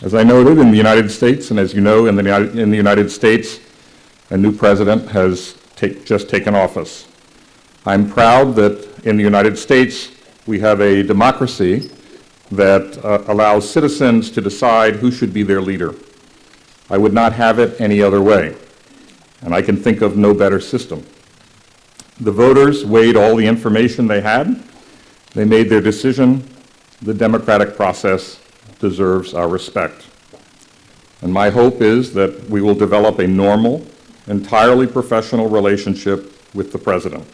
As I noted, in the United States, and as you know, in the United States, a new president has just taken office. I'm proud that in the United States, we have a democracy that allows citizens to decide who should be their leader. I would not have it any other way, and I can think of no better system. The voters weighed all the information they had. They made their decision. The democratic process deserves our respect. And my hope is that we will develop a normal, entirely professional relationship with the President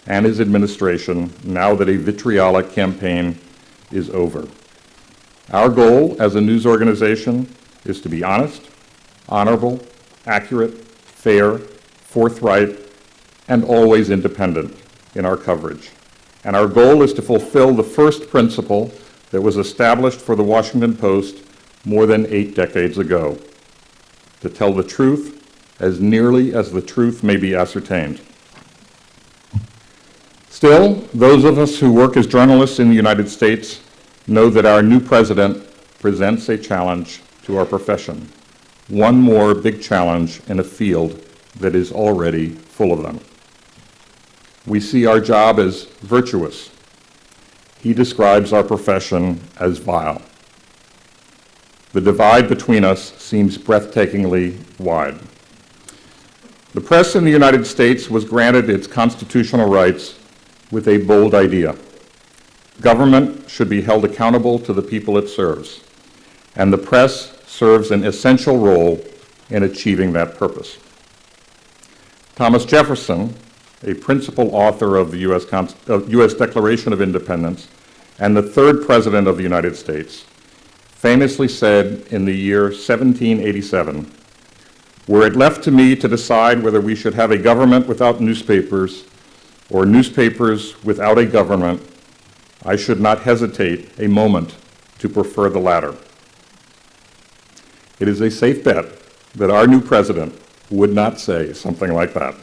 and his administration now that a vitriolic campaign is over. Our goal as a news organization is to be honest, honorable, accurate, fair, forthright, and always independent in our coverage. And our goal is to fulfill the first principle that was established for the Washington Post more than 8 decades ago, to tell the truth as nearly as the truth may be ascertained. Still, those of us who work as journalists in the United States know that our new president presents a challenge to our profession, one more big challenge in a field that is already full of them. We see our job as virtuous. He describes our profession as vile. The divide between us seems breathtakingly wide. The press in the United States was granted its constitutional rights with a bold idea. Government should be held accountable to the people it serves, and the press serves an essential role in achieving that purpose. Thomas Jefferson, a principal author of the U.S. Declaration of Independence and the third President of the United States, famously said in the year 1787, "Were it left to me to decide whether we should have a government without newspapers or newspapers without a government, I should not hesitate a moment to prefer the latter." It is a safe bet that our new president would not say something like that.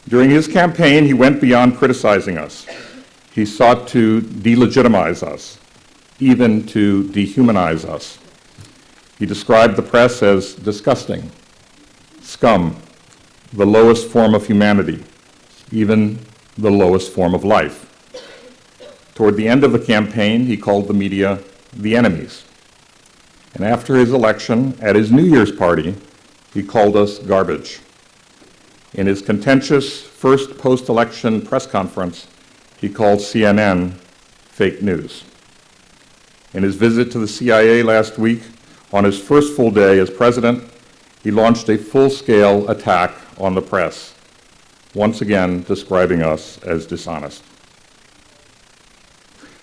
During his campaign, he went beyond criticizing us. He sought to delegitimize us, even to dehumanize us. He described the press as disgusting, scum, the lowest form of humanity, even the lowest form of life. Toward the end of the campaign, he called the media the enemies. And after his election, at his New Year's party, he called us garbage. In his contentious first post-election press conference, he called CNN fake news. In his visit to the CIA last week, on his first full day as president, he launched a full-scale attack on the press, once again describing us as dishonest.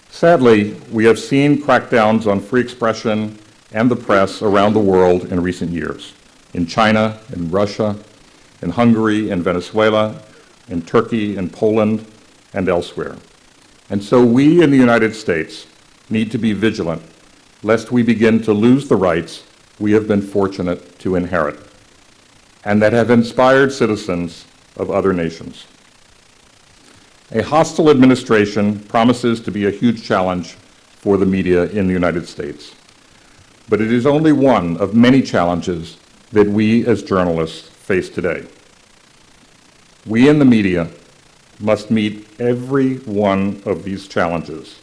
Sadly, we have seen crackdowns on free expression and the press around the world in recent years, in China, in Russia, in Hungary, in Venezuela, in Turkey, in Poland, and elsewhere. And so we in the United States need to be vigilant, lest we begin to lose the rights we have been fortunate to inherit, and that have inspired citizens of other nations. A hostile administration promises to be a huge challenge for the media in the United States. But it is only one of many challenges that we as journalists face today. We in the media must meet every one of these challenges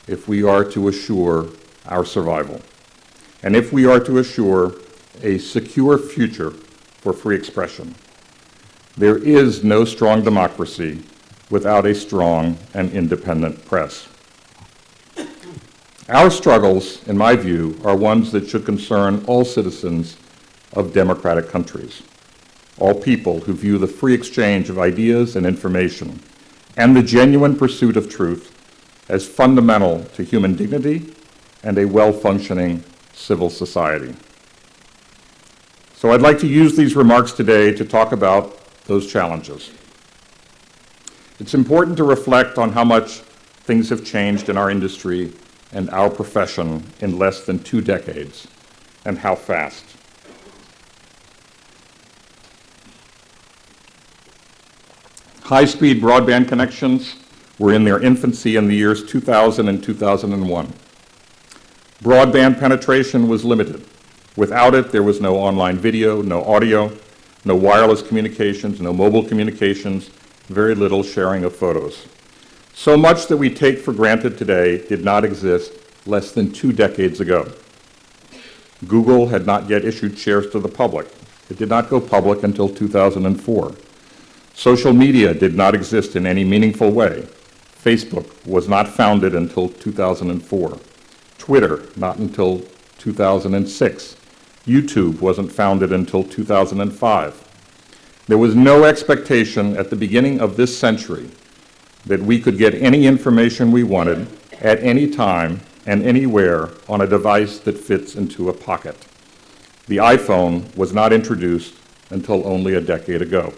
if we are to assure our survival, and if we are to assure a secure future for free expression. There is no strong democracy without a strong and independent press. Our struggles, in my view, are ones that should concern all citizens of democratic countries, all people who view the free exchange of ideas and information and the genuine pursuit of truth as fundamental to human dignity and a well-functioning civil society. So I'd like to use these remarks today to talk about those challenges. It's important to reflect on how much things have changed in our industry and our profession in less than 2 decades, and how fast. High-speed broadband connections were in their infancy in the years 2000 and 2001. Broadband penetration was limited. Without it, there was no online video, no audio, no wireless communications, no mobile communications, very little sharing of photos. So much that we take for granted today did not exist less than 2 decades ago. Google had not yet issued shares to the public. It did not go public until 2004. Social media did not exist in any meaningful way. Facebook was not founded until 2004. Twitter, not until 2006. YouTube wasn't founded until 2005. There was no expectation at the beginning of this century that we could get any information we wanted at any time and anywhere on a device that fits into a pocket. The iPhone was not introduced until only a decade ago.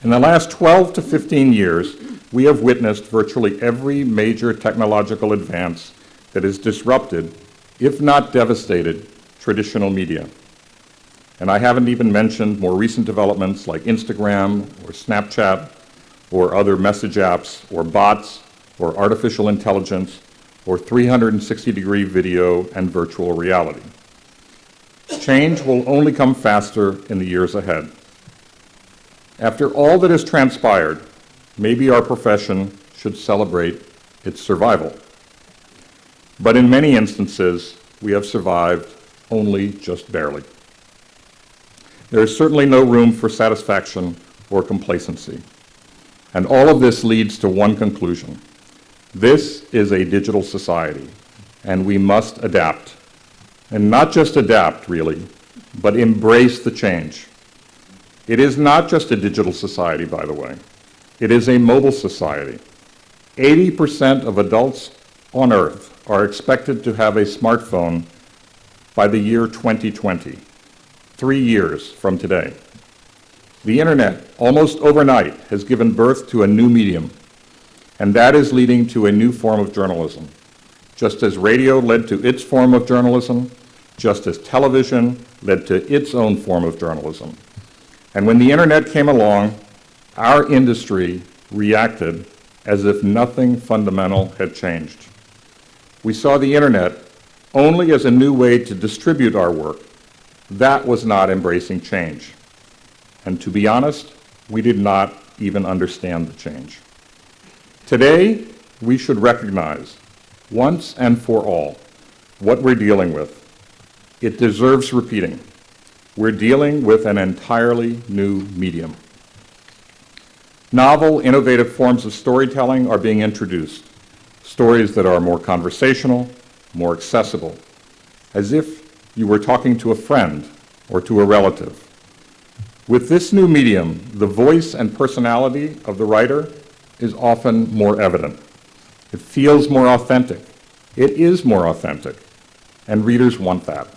In the last 12 to 15 years, we have witnessed virtually every major technological advance that has disrupted, if not devastated, traditional media. And I haven't even mentioned more recent developments like Instagram or Snapchat or other message apps or bots or artificial intelligence or 360-degree video and virtual reality. Change will only come faster in the years ahead. After all that has transpired, maybe our profession should celebrate its survival. But in many instances, we have survived only just barely. There is certainly no room for satisfaction or complacency. And all of this leads to one conclusion. This is a digital society, and we must adapt. And not just adapt, really, but embrace the change. It is not just a digital society, by the way. It is a mobile society. 80% of adults on Earth are expected to have a smartphone by the year 2020, 3 years from today. The internet, almost overnight, has given birth to a new medium, and that is leading to a new form of journalism. Just as radio led to its form of journalism, just as television led to its own form of journalism. And when the internet came along, our industry reacted as if nothing fundamental had changed. We saw the internet only as a new way to distribute our work. That was not embracing change. And to be honest, we did not even understand the change. Today, we should recognize, once and for all, what we're dealing with. It deserves repeating. We're dealing with an entirely new medium. Novel, innovative forms of storytelling are being introduced. Stories that are more conversational, more accessible, as if you were talking to a friend or to a relative. With this new medium, the voice and personality of the writer is often more evident. It feels more authentic. It is more authentic, and readers want that.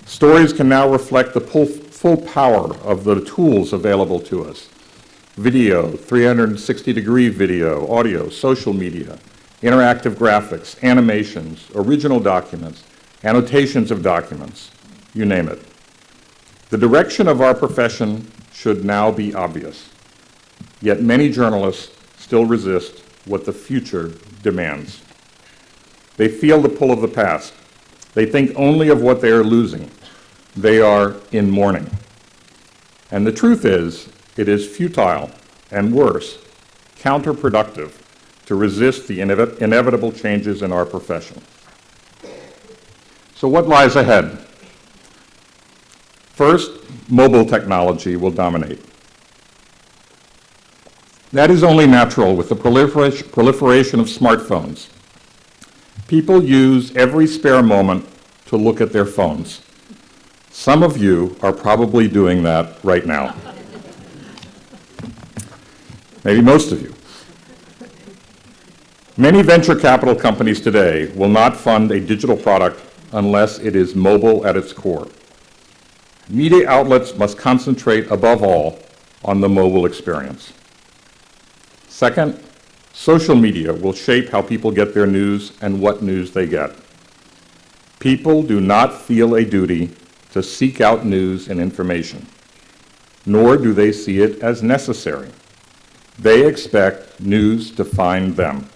Stories can now reflect the full power of the tools available to us. Video, 360-degree video, audio, social media, interactive graphics, animations, original documents, annotations of documents, you name it. The direction of our profession should now be obvious, yet many journalists still resist what the future demands. They feel the pull of the past. They think only of what they are losing. They are in mourning. And the truth is, it is futile and worse, counterproductive to resist the inevitable changes in our profession. So what lies ahead? First, mobile technology will dominate. That is only natural with the proliferation of smartphones. People use every spare moment to look at their phones. Some of you are probably doing that right now. Maybe most of you. Many venture capital companies today will not fund a digital product unless it is mobile at its core. Media outlets must concentrate above all on the mobile experience. Second, social media will shape how people get their news and what news they get. People do not feel a duty to seek out news and information, nor do they see it as necessary. They expect news to find them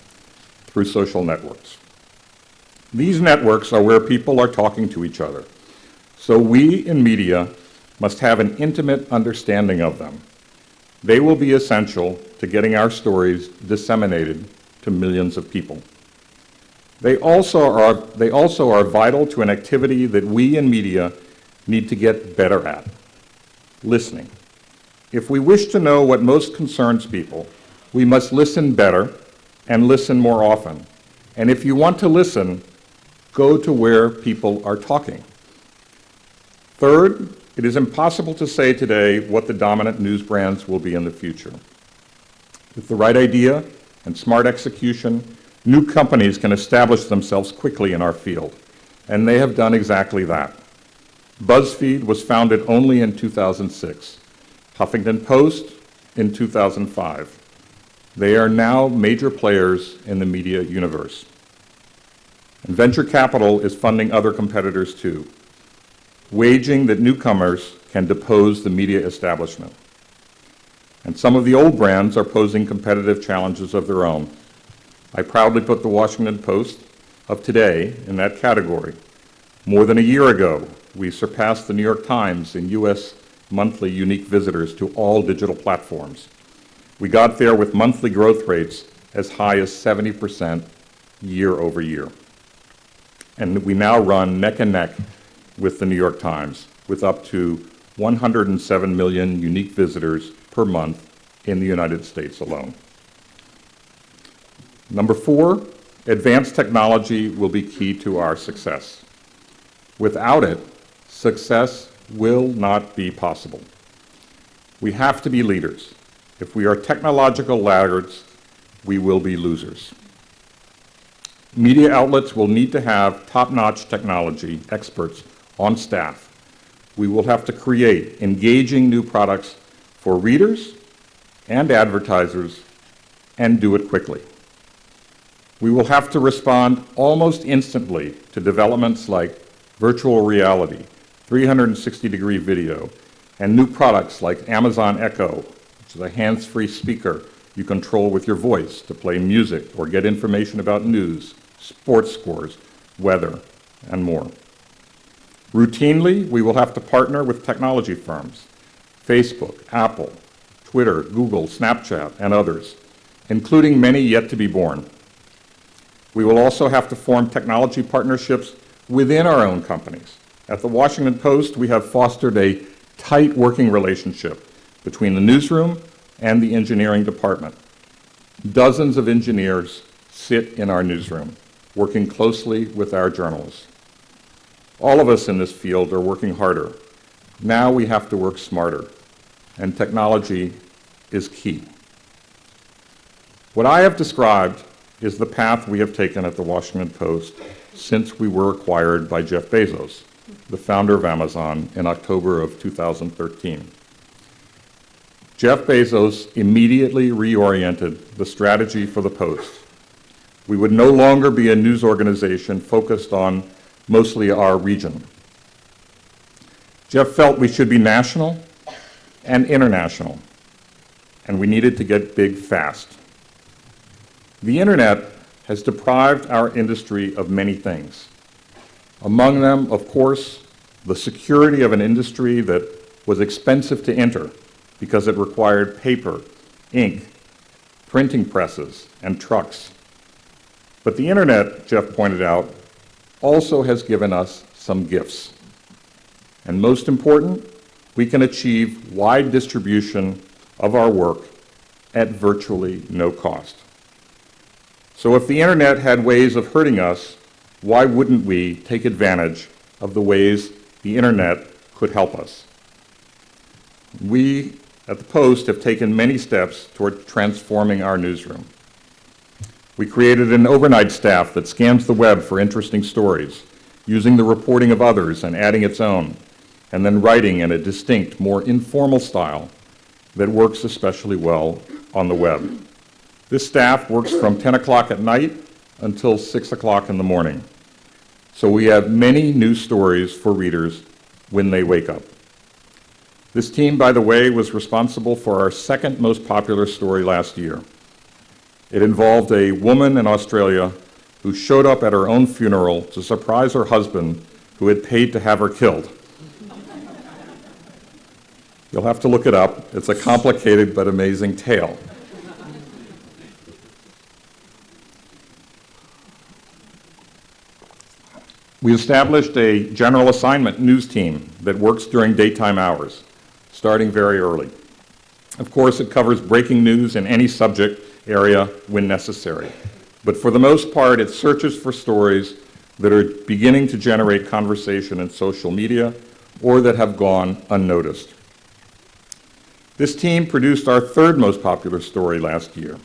through social networks. These networks are where people are talking to each other, so we in media must have an intimate understanding of them. They will be essential to getting our stories disseminated to millions of people. They also are vital to an activity that we in media need to get better at: listening. If we wish to know what most concerns people, we must listen better and listen more often. And if you want to listen, go to where people are talking. Third, it is impossible to say today what the dominant news brands will be in the future. With the right idea and smart execution, new companies can establish themselves quickly in our field, and they have done exactly that. BuzzFeed was founded only in 2006, Huffington Post in 2005. They are now major players in the media universe. And venture capital is funding other competitors too, waging that newcomers can depose the media establishment. And some of the old brands are posing competitive challenges of their own. I proudly put the Washington Post of today in that category. More than a year ago, we surpassed the New York Times in U.S. monthly unique visitors to all digital platforms. We got there with monthly growth rates as high as 70% year over year. And we now run neck and neck with the New York Times, with up to 107 million unique visitors per month in the United States alone. Number 4, advanced technology will be key to our success. Without it, success will not be possible. We have to be leaders. If we are technological laggards, we will be losers. Media outlets will need to have top-notch technology experts on staff. We will have to create engaging new products for readers and advertisers and do it quickly. We will have to respond almost instantly to developments like virtual reality, 360-degree video, and new products like Amazon Echo, which is a hands-free speaker you control with your voice to play music or get information about news, sports scores, weather, and more. Routinely, we will have to partner with technology firms, Facebook, Apple, Twitter, Google, Snapchat, and others, including many yet to be born. We will also have to form technology partnerships within our own companies. At the Washington Post, we have fostered a tight working relationship between the newsroom and the engineering department. Dozens of engineers sit in our newsroom, working closely with our journalists. All of us in this field are working harder. Now we have to work smarter, and technology is key. What I have described is the path we have taken at the Washington Post since we were acquired by Jeff Bezos, the founder of Amazon, in October of 2013. Jeff Bezos immediately reoriented the strategy for the Post. We would no longer be a news organization focused on mostly our region. Jeff felt we should be national and international, and we needed to get big fast. The internet has deprived our industry of many things. Among them, of course, the security of an industry that was expensive to enter because it required paper, ink, printing presses, and trucks. But the internet, Jeff pointed out, also has given us some gifts. And most important, we can achieve wide distribution of our work at virtually no cost. So if the internet had ways of hurting us, why wouldn't we take advantage of the ways the internet could help us? We at the Post have taken many steps toward transforming our newsroom. We created an overnight staff that scans the web for interesting stories, using the reporting of others and adding its own, and then writing in a distinct, more informal style that works especially well on the web. This staff works from 10 o'clock at night until 6 o'clock in the morning. So we have many new stories for readers when they wake up. This team, by the way, was responsible for our second most popular story last year. It involved a woman in Australia who showed up at her own funeral to surprise her husband, who had paid to have her killed. You'll have to look it up. It's a complicated but amazing tale. We established a general assignment news team that works during daytime hours, starting very early. Of course, it covers breaking news in any subject area when necessary. But for the most part, it searches for stories that are beginning to generate conversation in social media or that have gone unnoticed. This team produced our third most popular story last year.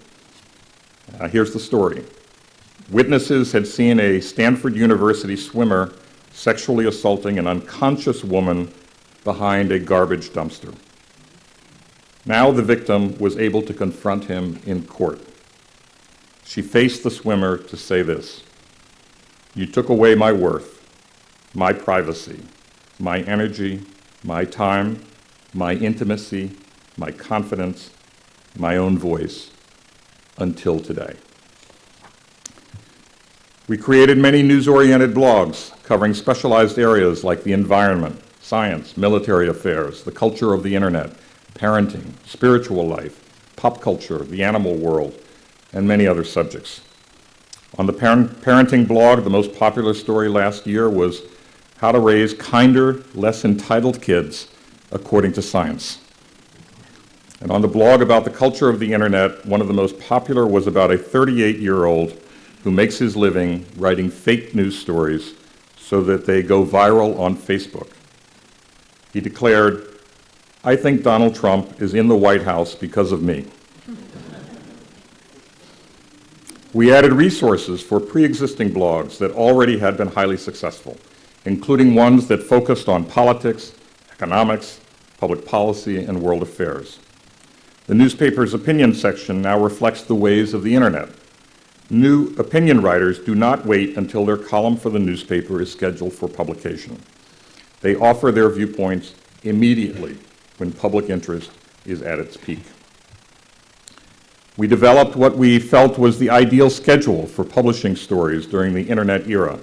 Here's the story. Witnesses had seen a Stanford University swimmer sexually assaulting an unconscious woman behind a garbage dumpster. Now the victim was able to confront him in court. She faced the swimmer to say this: "You took away my worth, my privacy, my energy, my time, my intimacy, my confidence, my own voice, until today." We created many news-oriented blogs covering specialized areas like the environment, science, military affairs, the culture of the internet, parenting, spiritual life, pop culture, the animal world, and many other subjects. On the parenting blog, the most popular story last year was how to raise kinder, less entitled kids according to science. And on the blog about the culture of the internet, one of the most popular was about a 38-year-old who makes his living writing fake news stories so that they go viral on Facebook. He declared, "I think Donald Trump is in the White House because of me." We added resources for pre-existing blogs that already had been highly successful, including ones that focused on politics, economics, public policy, and world affairs. The newspaper's opinion section now reflects the ways of the internet. New opinion writers do not wait until their column for the newspaper is scheduled for publication. They offer their viewpoints immediately when public interest is at its peak. We developed what we felt was the ideal schedule for publishing stories during the internet era.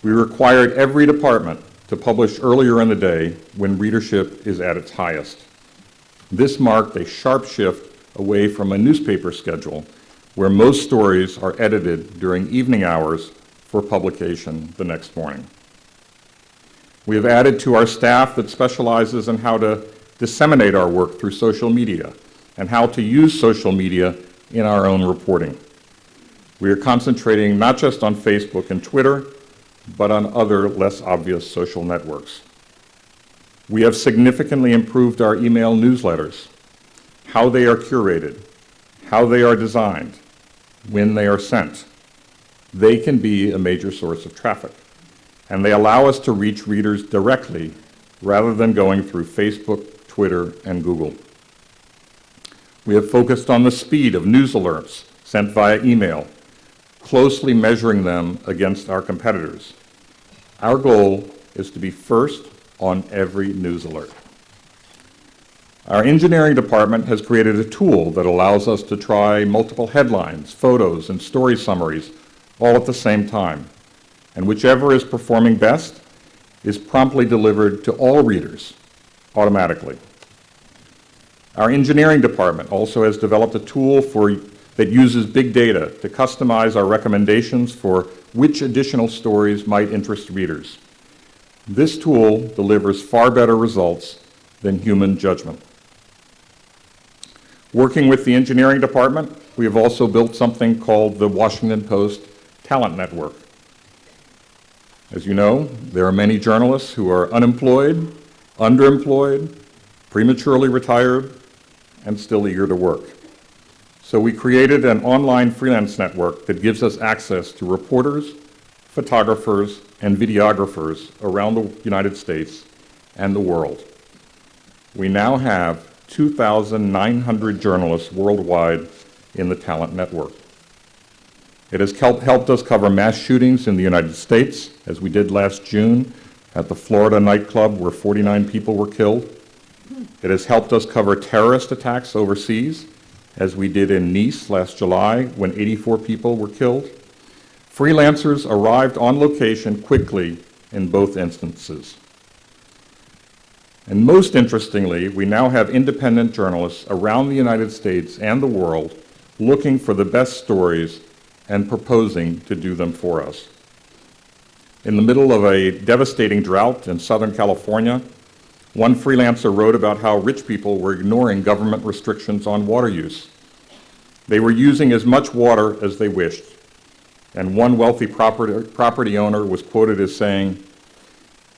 We required every department to publish earlier in the day when readership is at its highest. This marked a sharp shift away from a newspaper schedule where most stories are edited during evening hours for publication the next morning. We have added to our staff that specializes in how to disseminate our work through social media and how to use social media in our own reporting. We are concentrating not just on Facebook and Twitter, but on other less obvious social networks. We have significantly improved our email newsletters, how they are curated, how they are designed, when they are sent. They can be a major source of traffic, and they allow us to reach readers directly rather than going through Facebook, Twitter, and Google. We have focused on the speed of news alerts sent via email, closely measuring them against our competitors. Our goal is to be first on every news alert. Our engineering department has created a tool that allows us to try multiple headlines, photos, and story summaries all at the same time, and whichever is performing best is promptly delivered to all readers automatically. Our engineering department also has developed a tool that uses big data to customize our recommendations for which additional stories might interest readers. This tool delivers far better results than human judgment. Working with the engineering department, we have also built something called the Washington Post Talent Network. As you know, there are many journalists who are unemployed, underemployed, prematurely retired, and still eager to work. So we created an online freelance network that gives us access to reporters, photographers, and videographers around the United States and the world. We now have 2,900 journalists worldwide in the talent network. It has helped us cover mass shootings in the United States, as we did last June at the Florida nightclub where 49 people were killed. It has helped us cover terrorist attacks overseas, as we did in Nice last July when 84 people were killed. Freelancers arrived on location quickly in both instances. And most interestingly, we now have independent journalists around the United States and the world looking for the best stories and proposing to do them for us. In the middle of a devastating drought in Southern California, one freelancer wrote about how rich people were ignoring government restrictions on water use. They were using as much water as they wished. And one wealthy property owner was quoted as saying,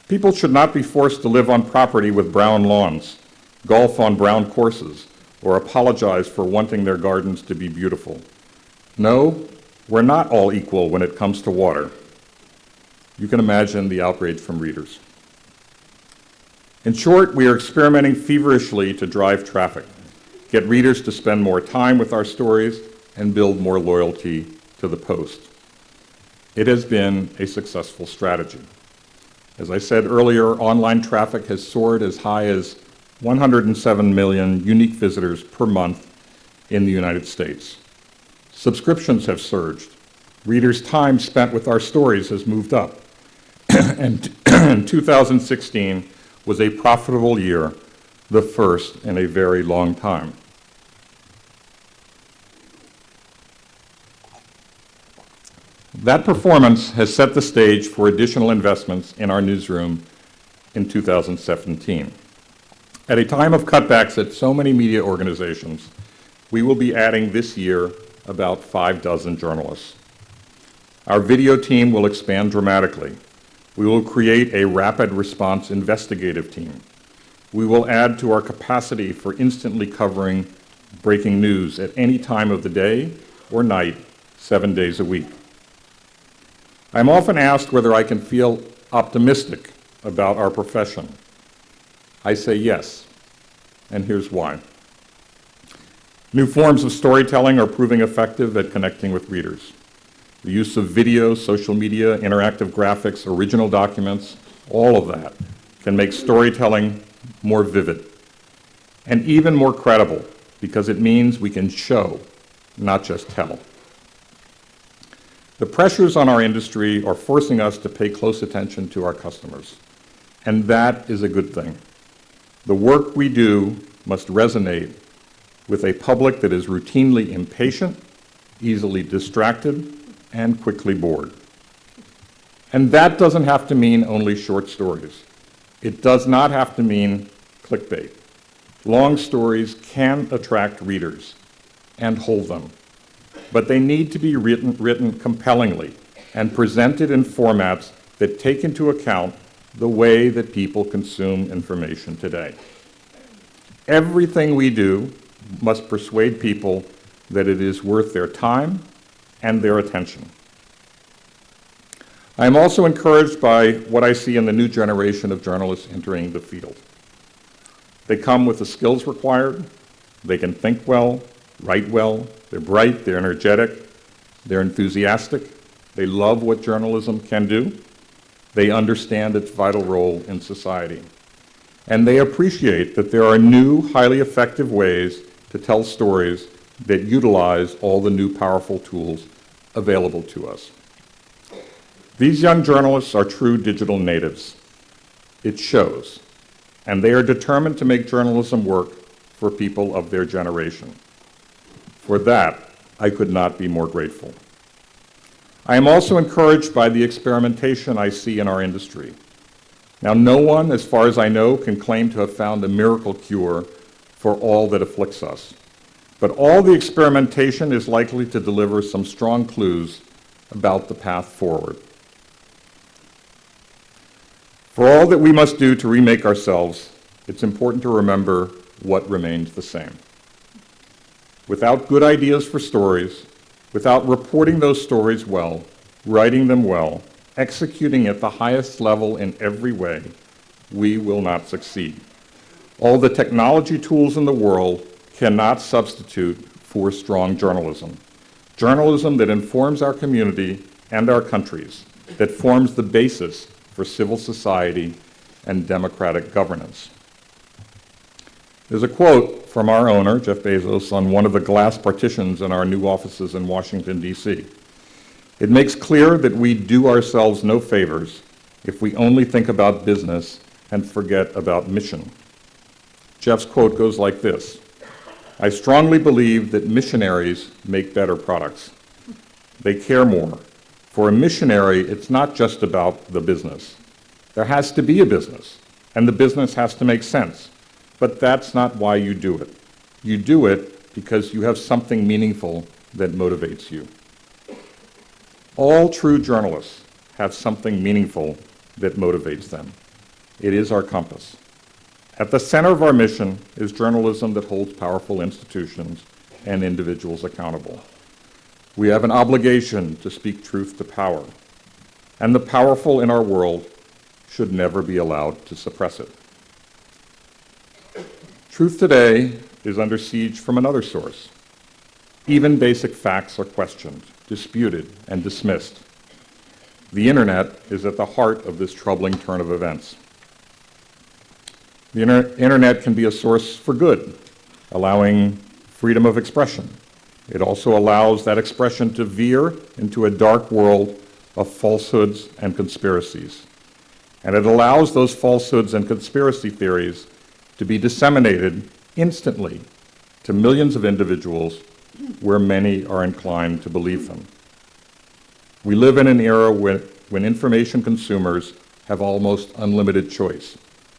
"People should not be forced to live on property with brown lawns, golf on brown courses, or apologize for wanting their gardens to be beautiful. No, we're not all equal when it comes to water." You can imagine the outrage from readers. In short, we are experimenting feverishly to drive traffic, get readers to spend more time with our stories, and build more loyalty to the Post. It has been a successful strategy. As I said earlier, online traffic has soared as high as 107 million unique visitors per month in the United States. Subscriptions have surged. Readers' time spent with our stories has moved up. And 2016 was a profitable year, the first in a very long time. That performance has set the stage for additional investments in our newsroom in 2017. At a time of cutbacks at so many media organizations, we will be adding this year about 6 journalists. Our video team will expand dramatically. We will create a rapid response investigative team. We will add to our capacity for instantly covering breaking news at any time of the day or night, 7 days a week. I'm often asked whether I can feel optimistic about our profession. I say yes, and here's why. New forms of storytelling are proving effective at connecting with readers. The use of video, social media, interactive graphics, original documents, all of that can make storytelling more vivid and even more credible because it means we can show, not just tell. The pressures on our industry are forcing us to pay close attention to our customers, and that is a good thing. The work we do must resonate with a public that is routinely impatient, easily distracted, and quickly bored. And that doesn't have to mean only short stories. It does not have to mean clickbait. Long stories can attract readers and hold them, but they need to be written compellingly and presented in formats that take into account the way that people consume information today. Everything we do must persuade people that it is worth their time and their attention. I am also encouraged by what I see in the new generation of journalists entering the field. They come with the skills required. They can think well, write well, they're bright, they're energetic, they're enthusiastic, they love what journalism can do, they understand its vital role in society, and they appreciate that there are new, highly effective ways to tell stories that utilize all the new powerful tools available to us. These young journalists are true digital natives. It shows, and they are determined to make journalism work for people of their generation. For that, I could not be more grateful. I am also encouraged by the experimentation I see in our industry. Now, no one, as far as I know, can claim to have found a miracle cure for all that afflicts us. But all the experimentation is likely to deliver some strong clues about the path forward. For all that we must do to remake ourselves, it's important to remember what remains the same. Without good ideas for stories, without reporting those stories well, writing them well, executing at the highest level in every way, we will not succeed. All the technology tools in the world cannot substitute for strong journalism. Journalism that informs our community and our countries, that forms the basis for civil society and democratic governance. There's a quote from our owner, Jeff Bezos, on one of the glass partitions in our new offices in Washington, D.C. It makes clear that we do ourselves no favors if we only think about business and forget about mission. Jeff's quote goes like this: "I strongly believe that missionaries make better products. They care more. For a missionary, it's not just about the business. There has to be a business, and the business has to make sense. But that's not why you do it. You do it because you have something meaningful that motivates you." All true journalists have something meaningful that motivates them. It is our compass. At the center of our mission is journalism that holds powerful institutions and individuals accountable. We have an obligation to speak truth to power, and the powerful in our world should never be allowed to suppress it. Truth today is under siege from another source. Even basic facts are questioned, disputed, and dismissed. The internet is at the heart of this troubling turn of events. The internet can be a source for good, allowing freedom of expression. It also allows that expression to veer into a dark world of falsehoods and conspiracies. And it allows those falsehoods and conspiracy theories to be disseminated instantly to millions of individuals where many are inclined to believe them. We live in an era when information consumers have almost unlimited choice,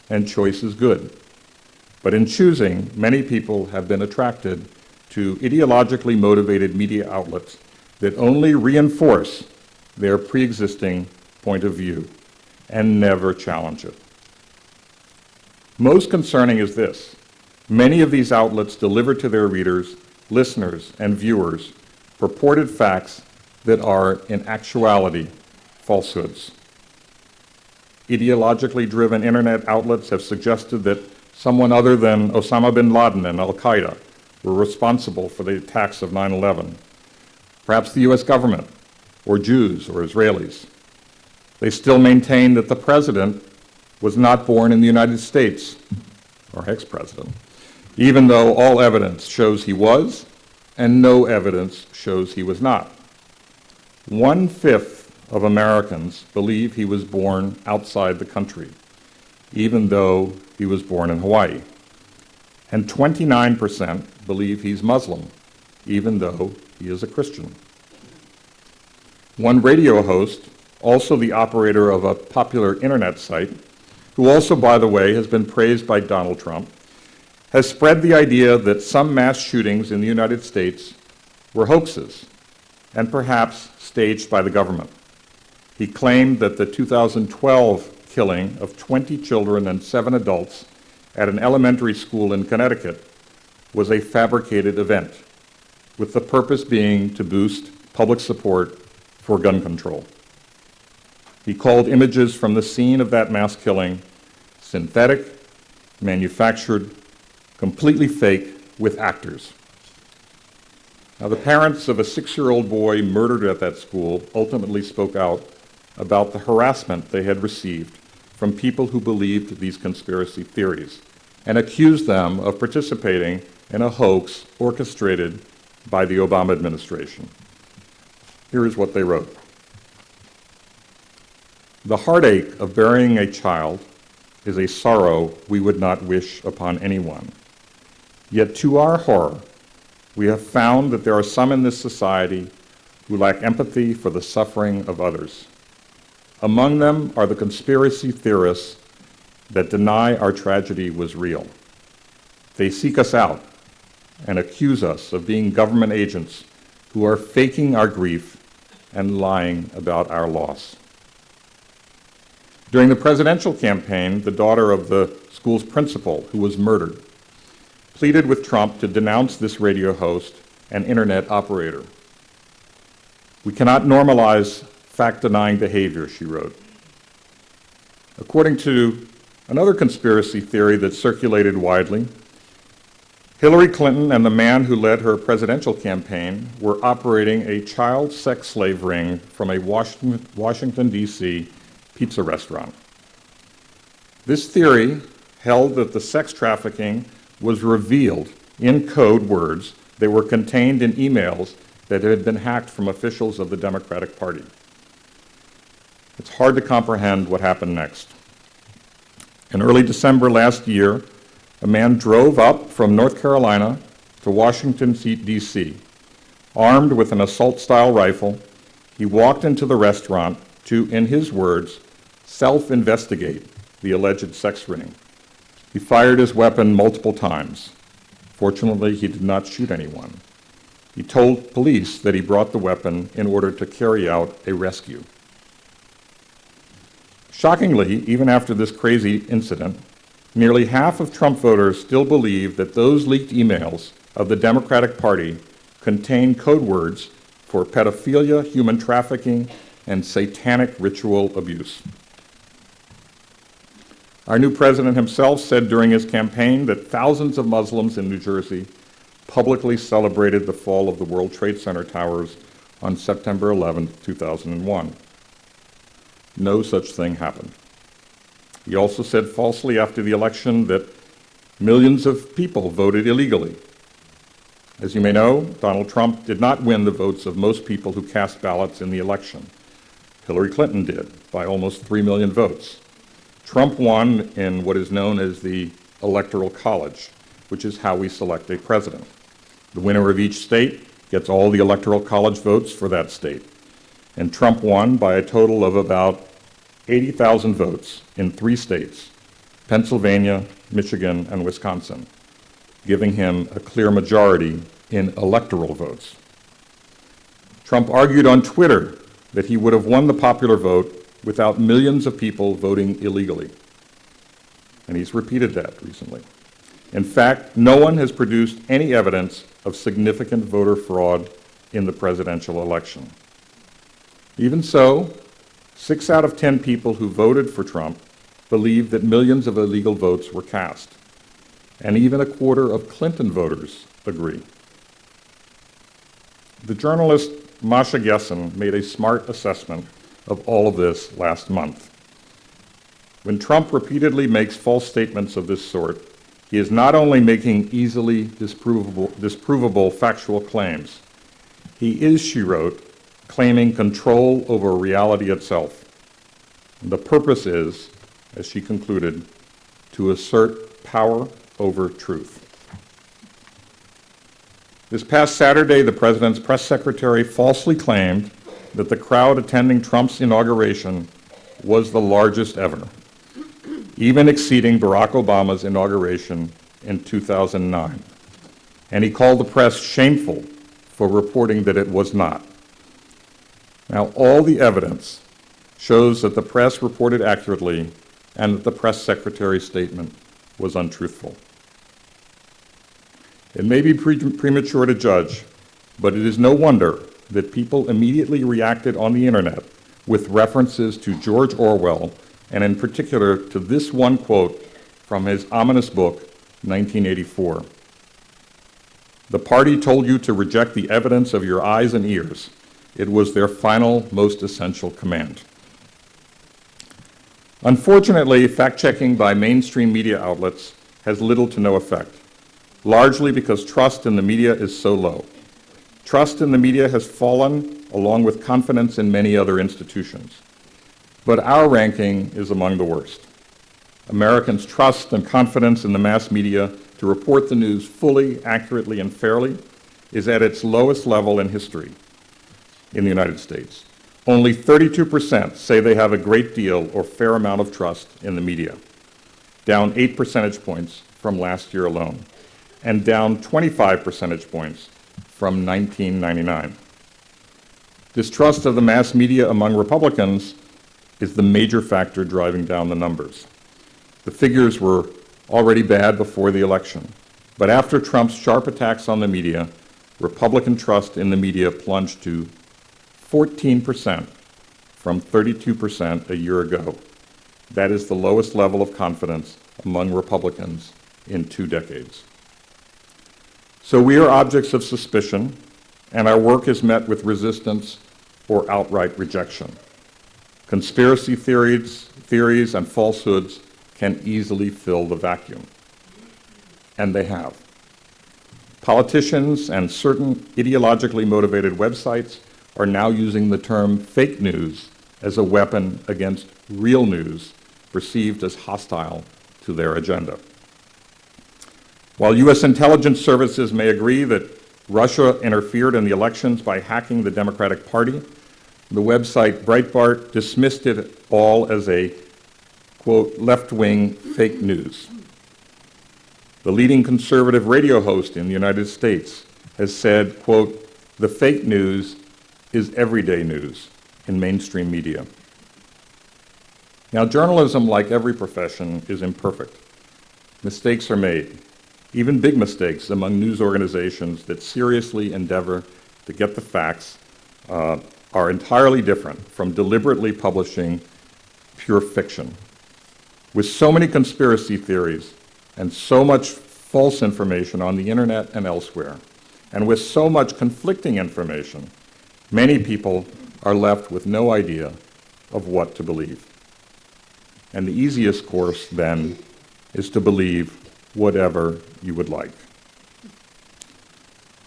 and choice is good. But in choosing, many people have been attracted to ideologically motivated media outlets that only reinforce their pre-existing point of view and never challenge it. Most concerning is this: many of these outlets deliver to their readers, listeners, and viewers purported facts that are, in actuality, falsehoods. Ideologically driven internet outlets have suggested that someone other than Osama bin Laden and Al-Qaeda were responsible for the attacks of 9/11, perhaps the US government, or Jews or Israelis. They still maintain that the president was not born in the United States, or ex-president, even though all evidence shows he was, and no evidence shows he was not. 1/5 of Americans believe he was born outside the country, even though he was born in Hawaii. And 29% believe he's Muslim, even though he is a Christian. One radio host, also the operator of a popular internet site, who also, by the way, has been praised by Donald Trump, has spread the idea that some mass shootings in the United States were hoaxes, and perhaps staged by the government. He claimed that the 2012 killing of 20 children and 7 adults at an elementary school in Connecticut was a fabricated event, with the purpose being to boost public support for gun control. He called images from the scene of that mass killing synthetic, manufactured, completely fake, with actors. Now, the parents of a 6-year-old boy murdered at that school ultimately spoke out about the harassment they had received from people who believed these conspiracy theories and accused them of participating in a hoax orchestrated by the Obama administration. Here is what they wrote. "The heartache of burying a child is a sorrow we would not wish upon anyone. Yet to our horror, we have found that there are some in this society who lack empathy for the suffering of others. Among them are the conspiracy theorists that deny our tragedy was real. They seek us out and accuse us of being government agents who are faking our grief and lying about our loss." During the presidential campaign, the daughter of the school's principal, who was murdered, pleaded with Trump to denounce this radio host and internet operator. "We cannot normalize fact-denying behavior," she wrote. According to another conspiracy theory that circulated widely, Hillary Clinton and the man who led her presidential campaign were operating a child sex slave ring from a Washington, D.C. pizza restaurant. This theory held that the sex trafficking was revealed in code words that were contained in emails that it had been hacked from officials of the Democratic Party. It's hard to comprehend what happened next. In early December last year, a man drove up from North Carolina to Washington, D.C. Armed with an assault-style rifle, he walked into the restaurant to, in his words, self-investigate the alleged sex ring. He fired his weapon multiple times. Fortunately, he did not shoot anyone. He told police that he brought the weapon in order to carry out a rescue. Shockingly, even after this crazy incident, nearly half of Trump voters still believe that those leaked emails of the Democratic Party contain code words for pedophilia, human trafficking, and satanic ritual abuse. Our new president himself said during his campaign that thousands of Muslims in New Jersey publicly celebrated the fall of the World Trade Center towers on September 11, 2001. No such thing happened. He also said falsely after the election that millions of people voted illegally. As you may know, Donald Trump did not win the votes of most people who cast ballots in the election. Hillary Clinton did, by almost 3 million votes. Trump won in what is known as the Electoral College, which is how we select a president. The winner of each state gets all the Electoral College votes for that state. And Trump won by a total of about 80,000 votes in 3 states, Pennsylvania, Michigan, and Wisconsin, giving him a clear majority in electoral votes. Trump argued on Twitter that he would have won the popular vote without millions of people voting illegally. And he's repeated that recently. In fact, no one has produced any evidence of significant voter fraud in the presidential election. Even so, 6 out of 10 people who voted for Trump believe that millions of illegal votes were cast. And even a quarter of Clinton voters agree. The journalist Masha Gessen made a smart assessment of all of this last month. When Trump repeatedly makes false statements of this sort, he is not only making easily disprovable factual claims, he is, she wrote, claiming control over reality itself. And the purpose is, as she concluded, to assert power over truth. This past Saturday, the president's press secretary falsely claimed that the crowd attending Trump's inauguration was the largest ever, even exceeding Barack Obama's inauguration in 2009. And he called the press shameful for reporting that it was not. Now, all the evidence shows that the press reported accurately and that the press secretary's statement was untruthful. It may be premature to judge, but it is no wonder that people immediately reacted on the internet with references to George Orwell, and in particular to this one quote from his ominous book, 1984. The party told you to reject the evidence of your eyes and ears. It was their final, most essential command. Unfortunately, fact-checking by mainstream media outlets has little to no effect, largely because trust in the media is so low. Trust in the media has fallen, along with confidence in many other institutions. But our ranking is among the worst. Americans' trust and confidence in the mass media to report the news fully, accurately, and fairly is at its lowest level in history in the United States. Only 32% say they have a great deal or fair amount of trust in the media, down 8 percentage points from last year alone, and down 25 percentage points from 1999. Distrust of the mass media among Republicans is the major factor driving down the numbers. The figures were already bad before the election, but after Trump's sharp attacks on the media, Republican trust in the media plunged to 14% from 32% a year ago. That is the lowest level of confidence among Republicans in 2 decades. So we are objects of suspicion, and our work is met with resistance or outright rejection. Conspiracy theories and falsehoods can easily fill the vacuum, and they have. Politicians and certain ideologically motivated websites are now using the term fake news as a weapon against real news perceived as hostile to their agenda. While U.S. intelligence services may agree that Russia interfered in the elections by hacking the Democratic Party, the website Breitbart dismissed it all as a, quote, left-wing fake news. The leading conservative radio host in the United States has said, quote, the fake news is everyday news in mainstream media. Now, journalism, like every profession, is imperfect. Mistakes are made, even big mistakes among news organizations that seriously endeavor to get the facts are entirely different from deliberately publishing pure fiction. With so many conspiracy theories and so much false information on the internet and elsewhere, and with so much conflicting information, many people are left with no idea of what to believe. And the easiest course, then, is to believe whatever you would like.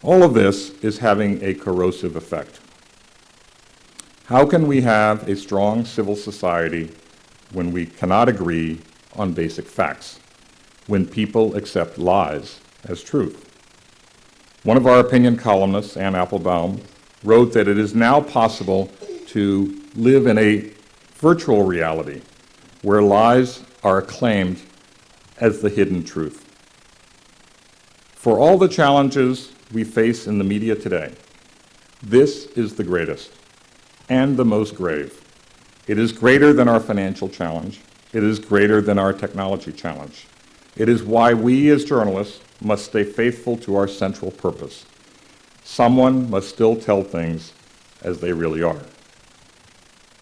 All of this is having a corrosive effect. How can we have a strong civil society when we cannot agree on basic facts, when people accept lies as truth? One of our opinion columnists, Ann Applebaum, wrote that it is now possible to live in a virtual reality where lies are acclaimed as the hidden truth. For all the challenges we face in the media today, this is the greatest and the most grave. It is greater than our financial challenge. It is greater than our technology challenge. It is why we as journalists must stay faithful to our central purpose. Someone must still tell things as they really are.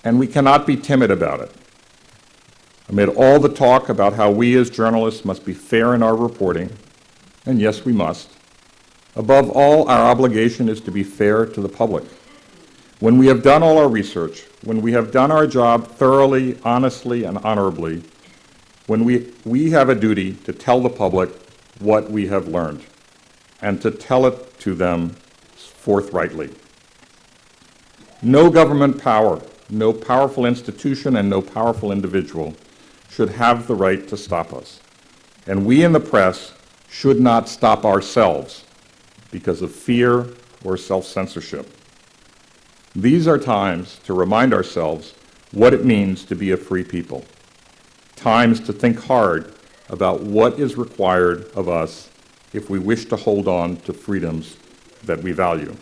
And we cannot be timid about it. Amid all the talk about how we as journalists must be fair in our reporting, and yes, we must, above all, our obligation is to be fair to the public. When we have done all our research, when we have done our job thoroughly, honestly, and honorably, when we have a duty to tell the public what we have learned and to tell it to them forthrightly. No government power, no powerful institution, and no powerful individual should have the right to stop us. And we in the press should not stop ourselves because of fear or self-censorship. These are times to remind ourselves what it means to be a free people, times to think hard about what is required of us if we wish to hold on to freedoms that we value.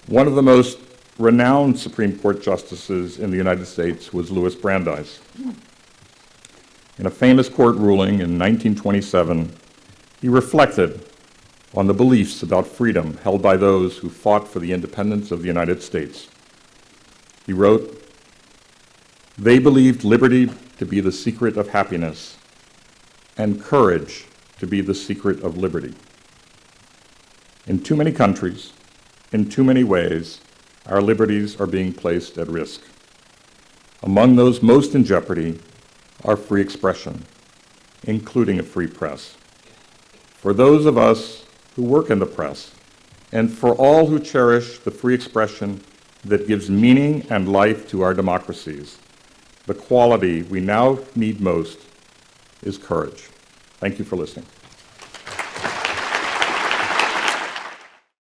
One of the most renowned Supreme Court justices in the United States was Louis Brandeis. In a famous court ruling in 1927, he reflected on the beliefs about freedom held by those who fought for the independence of the United States. He wrote, "They believed liberty to be the secret of happiness and courage to be the secret of liberty. In too many countries, in too many ways, our liberties are being placed at risk. Among those most in jeopardy are free expression, including a free press. For those of us who work in the press, and for all who cherish the free expression that gives meaning and life to our democracies, the quality we now need most is courage." Thank you for listening.